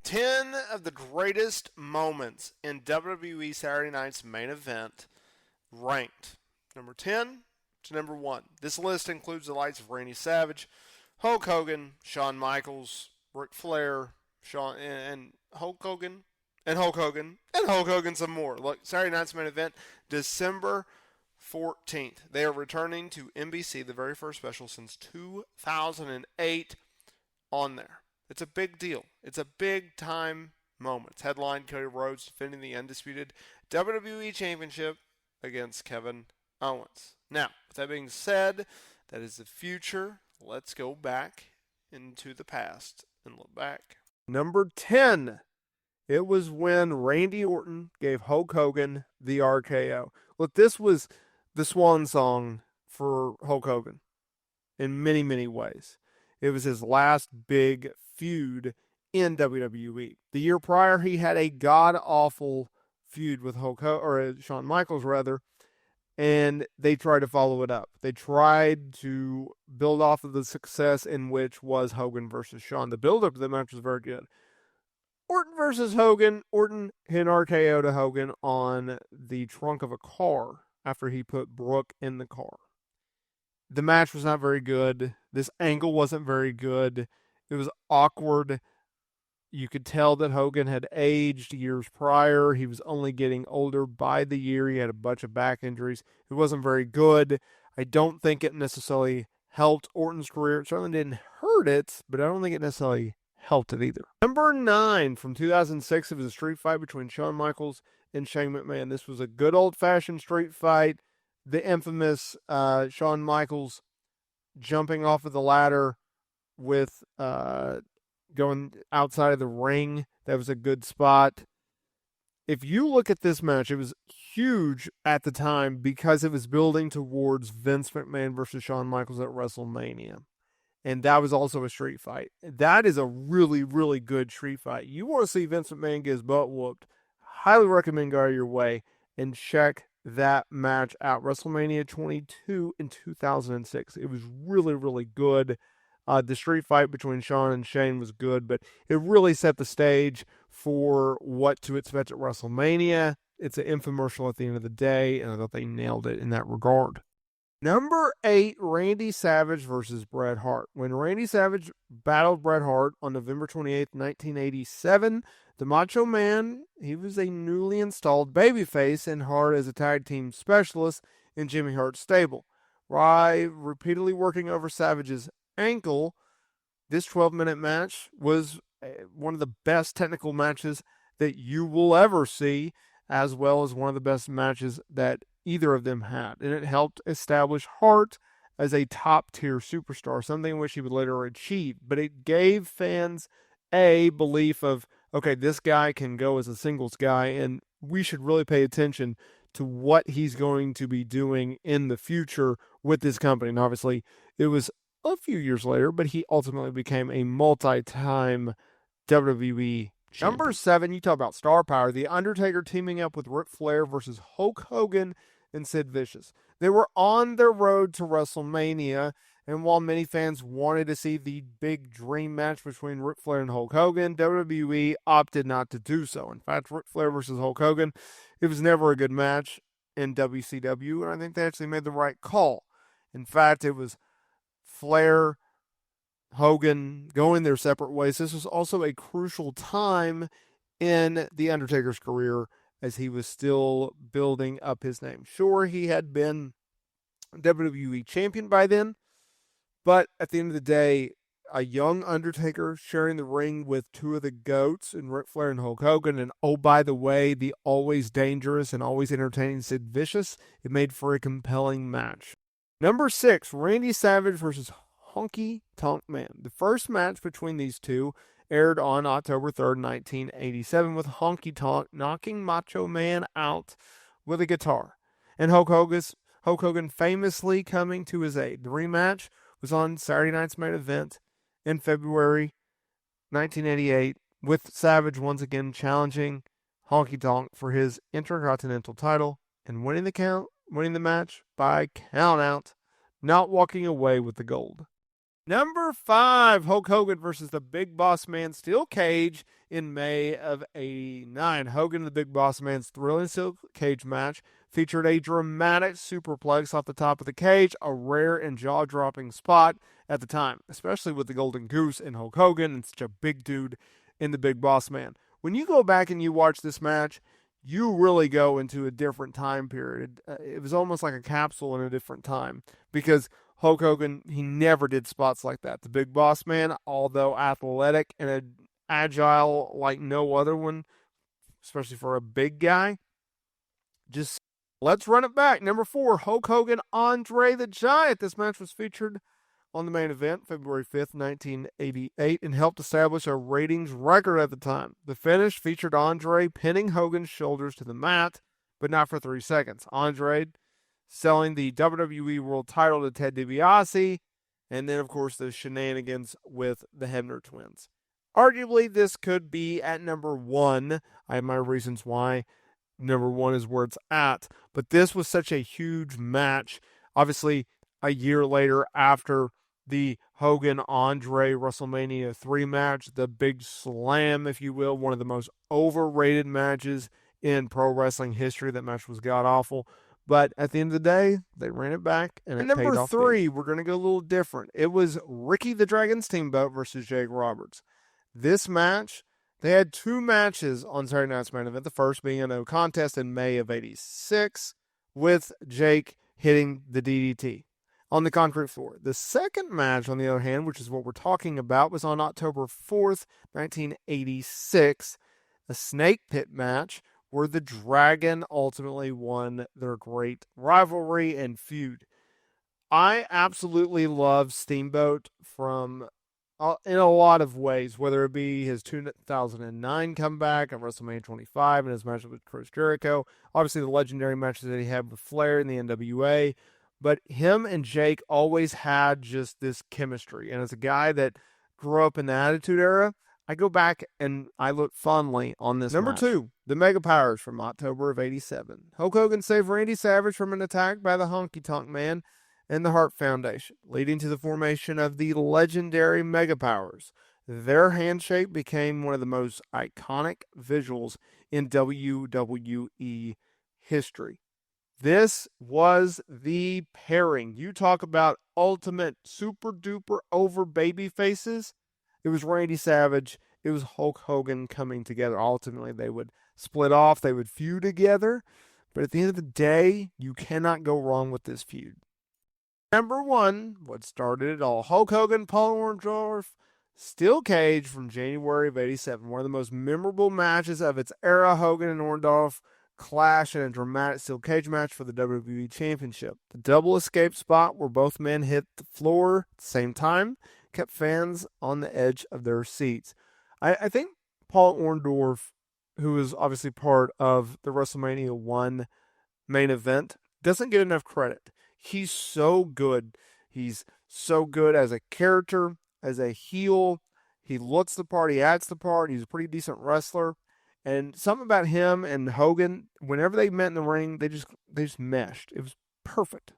10 of the greatest moments in WWE Saturday Night's main event ranked number 10 to number 1. This list includes the likes of Randy Savage, Hulk Hogan, Shawn Michaels, Ric Flair, Hulk Hogan, and Hulk Hogan, and Hulk Hogan some more. Look, Saturday Night's main event, December 14th. They are returning to NBC, the very first special since 2008 on there. It's a big deal. It's a big time moment. It's headlined Cody Rhodes defending the undisputed WWE Championship against Kevin Owens. Now, with that being said, that is the future. Let's go back into the past and look back. Number 10. It was when Randy Orton gave Hulk Hogan the RKO. Look, this was the swan song for Hulk Hogan in many, many ways. It was his last big feud in WWE. The year prior, he had a god-awful feud with Shawn Michaels, rather, and they tried to follow it up. They tried to build off of the success in which was Hogan versus Shawn. The build-up to the match was very good. Orton versus Hogan. Orton hit an RKO to Hogan on the trunk of a car after he put Brooke in the car. The match was not very good. This angle wasn't very good. It was awkward. You could tell that Hogan had aged years prior. He was only getting older by the year. He had a bunch of back injuries. It wasn't very good. I don't think it necessarily helped Orton's career. It certainly didn't hurt it, but I don't think it necessarily helped it either. Number 9 from 2006, it was a street fight between Shawn Michaels and Shane McMahon. This was a good old-fashioned street fight. The infamous Shawn Michaels jumping off of the ladder with going outside of the ring. That was a good spot. If you look at this match, it was huge at the time because it was building towards Vince McMahon versus Shawn Michaels at WrestleMania. And that was also a street fight. That is a really, really good street fight. You want to see Vince McMahon get his butt whooped, highly recommend go your way and check that match out. WrestleMania 22 in 2006. It was really, really good. The street fight between Shawn and Shane was good, but it really set the stage for what to expect at WrestleMania. It's an infomercial at the end of the day, and I thought they nailed it in that regard. Number 8, Randy Savage versus Bret Hart. When Randy Savage battled Bret Hart on November 28th, 1987, the Macho Man, he was a newly installed babyface and Hart as a tag team specialist in Jimmy Hart's stable. By repeatedly working over Savage's ankle, this 12-minute match was one of the best technical matches that you will ever see, as well as one of the best matches that either of them had. And it helped establish Hart as a top-tier superstar, something which he would later achieve. But it gave fans a belief of, okay, this guy can go as a singles guy, and we should really pay attention to what he's going to be doing in the future with this company. And obviously, it was a few years later, but he ultimately became a multi-time WWE champion. Number 7, you talk about star power. The Undertaker teaming up with Ric Flair versus Hulk Hogan and Sid Vicious. They were on their road to WrestleMania, and while many fans wanted to see the big dream match between Ric Flair and Hulk Hogan, WWE opted not to do so. In fact, Ric Flair versus Hulk Hogan, it was never a good match in WCW, and I think they actually made the right call. In fact, it was Flair, Hogan going their separate ways. This was also a crucial time in The Undertaker's career as he was still building up his name. Sure, he had been WWE champion by then, but at the end of the day, a young Undertaker sharing the ring with two of the GOATs in Ric Flair and Hulk Hogan, and oh, by the way, the always dangerous and always entertaining Sid Vicious, it made for a compelling match. Number 6, Randy Savage versus Honky Tonk Man. The first match between these two aired on October 3rd, 1987, with Honky Tonk knocking Macho Man out with a guitar. And Hulk Hogan famously coming to his aid. The rematch was on Saturday night's main event in February 1988, with Savage once again challenging Honky Tonk for his Intercontinental title and winning the match by count out, not walking away with the gold. Number 5, Hulk Hogan versus the Big Boss Man Steel Cage in May of '89. Hogan and the Big Boss Man's thrilling steel cage match featured a dramatic superplex off the top of the cage, a rare and jaw-dropping spot at the time, especially with the Golden Goose in Hulk Hogan and such a big dude in the Big Boss Man. When you go back and you watch this match, you really go into a different time period. It was almost like a capsule in a different time because Hulk Hogan, he never did spots like that. The Big Boss Man, although athletic and agile like no other one, especially for a big guy, just let's run it back. Number 4, Hulk Hogan, Andre the Giant. This match was featured on the main event February 5th, 1988, and helped establish a ratings record at the time. The finish featured Andre pinning Hogan's shoulders to the mat, but not for 3 seconds. Andre selling the WWE World title to Ted DiBiase, and then, of course, the shenanigans with the Hebner twins. Arguably, this could be at number 1. I have my reasons why number 1 is where it's at, but this was such a huge match. Obviously, a year later after the Hogan-Andre WrestleMania 3 match, the big slam, if you will, one of the most overrated matches in pro wrestling history. That match was god-awful. But at the end of the day, they ran it back, and it paid off. Number 3, we're going to go a little different. It was Ricky the Dragon Steamboat versus Jake Roberts. This match, they had 2 matches on Saturday Night's Main Event. The first being a no contest in May of '86 with Jake hitting the DDT on the concrete floor. The second match, on the other hand, which is what we're talking about, was on October 4th, 1986, a snake pit match where the Dragon ultimately won their great rivalry and feud. I absolutely love Steamboat from in a lot of ways, whether it be his 2009 comeback at WrestleMania 25 and his match with Chris Jericho, obviously the legendary matches that he had with Flair in the NWA, but him and Jake always had just this chemistry. And as a guy that grew up in the Attitude Era, I go back and I look fondly on this Number match. 2, the Mega Powers from October of '87. Hulk Hogan saved Randy Savage from an attack by the Honky Tonk Man and the Hart Foundation, leading to the formation of the legendary Mega Powers. Their handshake became one of the most iconic visuals in WWE history. This was the pairing. You talk about ultimate super duper over baby faces. It was Randy Savage. It was Hulk Hogan coming together. Ultimately, they would split off. They would feud together. But at the end of the day, you cannot go wrong with this feud. Number 1, what started it all, Hulk Hogan, Paul Orndorff, Steel Cage from January of '87. One of the most memorable matches of its era. Hogan and Orndorff clash in a dramatic steel cage match for the WWE Championship. The double escape spot where both men hit the floor at the same time kept fans on the edge of their seats. I think Paul Orndorff, who is obviously part of the WrestleMania 1 main event, doesn't get enough credit. He's so good. He's so good as a character, as a heel. He looks the part, he acts the part, he's a pretty decent wrestler. And something about him and Hogan, whenever they met in the ring, they just meshed. It was perfect.